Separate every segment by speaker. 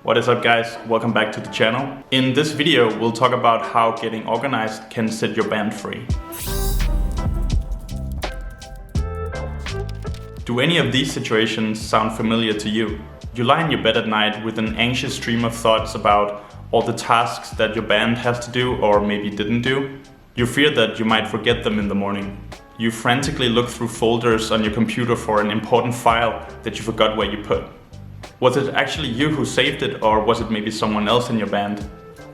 Speaker 1: What is up, guys? Welcome back to the channel. In this video, we'll talk about how getting organized can set your band free. Do any of these situations sound familiar to you? You lie in your bed at night with an anxious stream of thoughts about all the tasks that your band has to do or maybe didn't do. You fear that you might forget them in the morning. You frantically look through folders on your computer for an important file that you forgot where you put. Was it actually you who saved it, or was it maybe someone else in your band?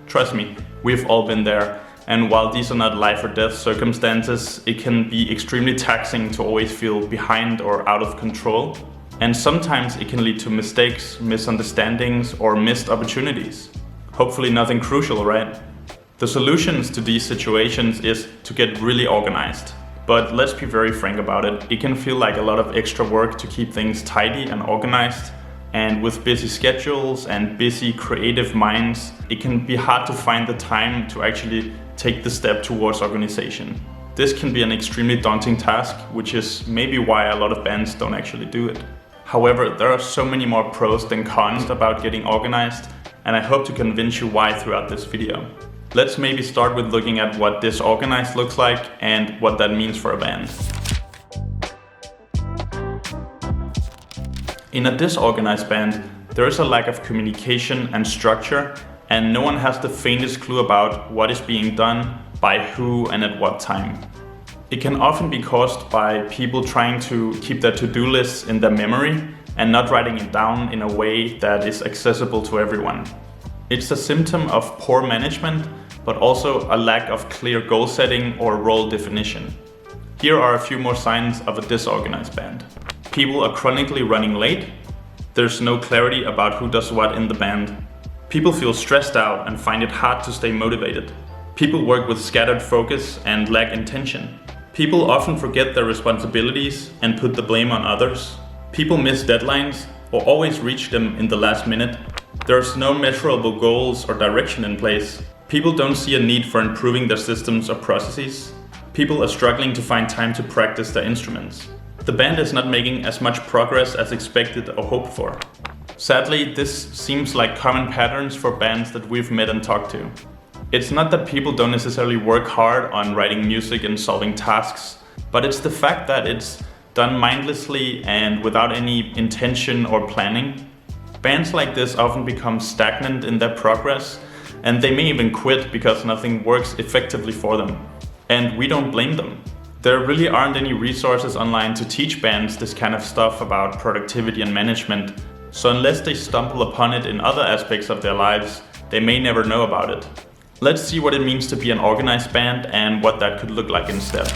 Speaker 1: Trust me, we've all been there. And while these are not life or death circumstances, it can be extremely taxing to always feel behind or out of control. And sometimes it can lead to mistakes, misunderstandings, or missed opportunities. Hopefully nothing crucial, right? The solutions to these situations is to get really organized. But let's be very frank about it. It can feel like a lot of extra work to keep things tidy and organized. And with busy schedules and busy creative minds, it can be hard to find the time to actually take the step towards organization. This can be an extremely daunting task, which is maybe why a lot of bands don't actually do it. However, there are so many more pros than cons about getting organized, and I hope to convince you why throughout this video. Let's maybe start with looking at what disorganized looks like and what that means for a band. In a disorganized band, there is a lack of communication and structure, and no one has the faintest clue about what is being done, by who, and at what time. It can often be caused by people trying to keep their to-do lists in their memory and not writing it down in a way that is accessible to everyone. It's a symptom of poor management, but also a lack of clear goal setting or role definition. Here are a few more signs of a disorganized band. People are chronically running late. There's no clarity about who does what in the band. People feel stressed out and find it hard to stay motivated. People work with scattered focus and lack intention. People often forget their responsibilities and put the blame on others. People miss deadlines or always reach them in the last minute. There's no measurable goals or direction in place. People don't see a need for improving their systems or processes. People are struggling to find time to practice their instruments. The band is not making as much progress as expected or hoped for. Sadly, this seems like common patterns for bands that we've met and talked to. It's not that people don't necessarily work hard on writing music and solving tasks, but it's the fact that it's done mindlessly and without any intention or planning. Bands like this often become stagnant in their progress, and they may even quit because nothing works effectively for them. And we don't blame them. There really aren't any resources online to teach bands this kind of stuff about productivity and management, so unless they stumble upon it in other aspects of their lives, they may never know about it. Let's see what it means to be an organized band and what that could look like instead.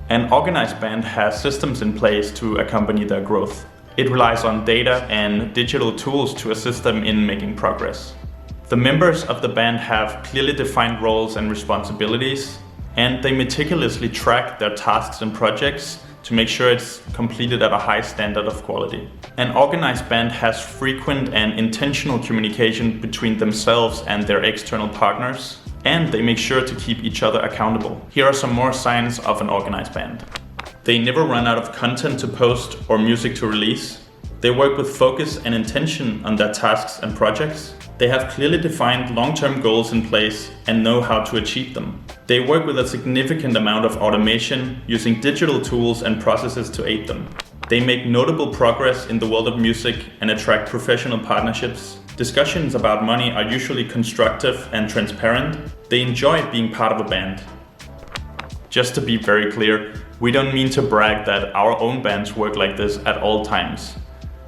Speaker 1: An organized band has systems in place to accompany their growth. It relies on data and digital tools to assist them in making progress. The members of the band have clearly defined roles and responsibilities, and they meticulously track their tasks and projects to make sure it's completed at a high standard of quality. An organized band has frequent and intentional communication between themselves and their external partners, and they make sure to keep each other accountable. Here are some more signs of an organized band. They never run out of content to post or music to release. They work with focus and intention on their tasks and projects. They have clearly defined long-term goals in place and know how to achieve them. They work with a significant amount of automation, using digital tools and processes to aid them. They make notable progress in the world of music and attract professional partnerships. Discussions about money are usually constructive and transparent. They enjoy being part of a band. Just to be very clear, we don't mean to brag that our own bands work like this at all times.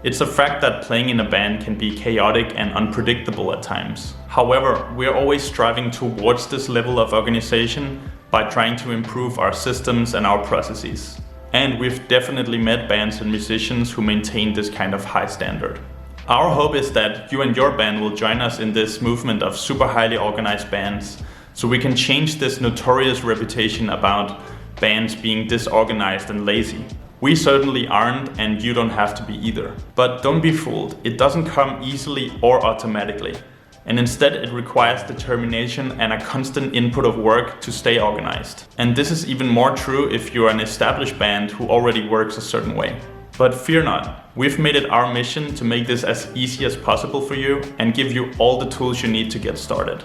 Speaker 1: It's a fact that playing in a band can be chaotic and unpredictable at times. However, we're always striving towards this level of organization by trying to improve our systems and our processes. And we've definitely met bands and musicians who maintain this kind of high standard. Our hope is that you and your band will join us in this movement of super highly organized bands, so we can change this notorious reputation about bands being disorganized and lazy. We certainly aren't, and you don't have to be either. But don't be fooled, it doesn't come easily or automatically. And instead it requires determination and a constant input of work to stay organized. And this is even more true if you're an established band who already works a certain way. But fear not, we've made it our mission to make this as easy as possible for you and give you all the tools you need to get started.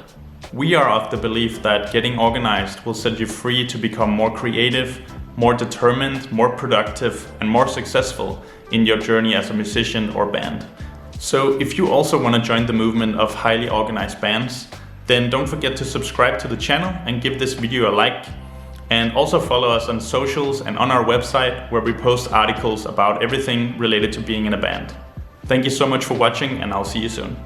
Speaker 1: We are of the belief that getting organized will set you free to become more creative, more determined, more productive, and more successful in your journey as a musician or band. So if you also want to join the movement of highly organized bands, then don't forget to subscribe to the channel and give this video a like. And also follow us on socials and on our website, where we post articles about everything related to being in a band. Thank you so much for watching, and I'll see you soon.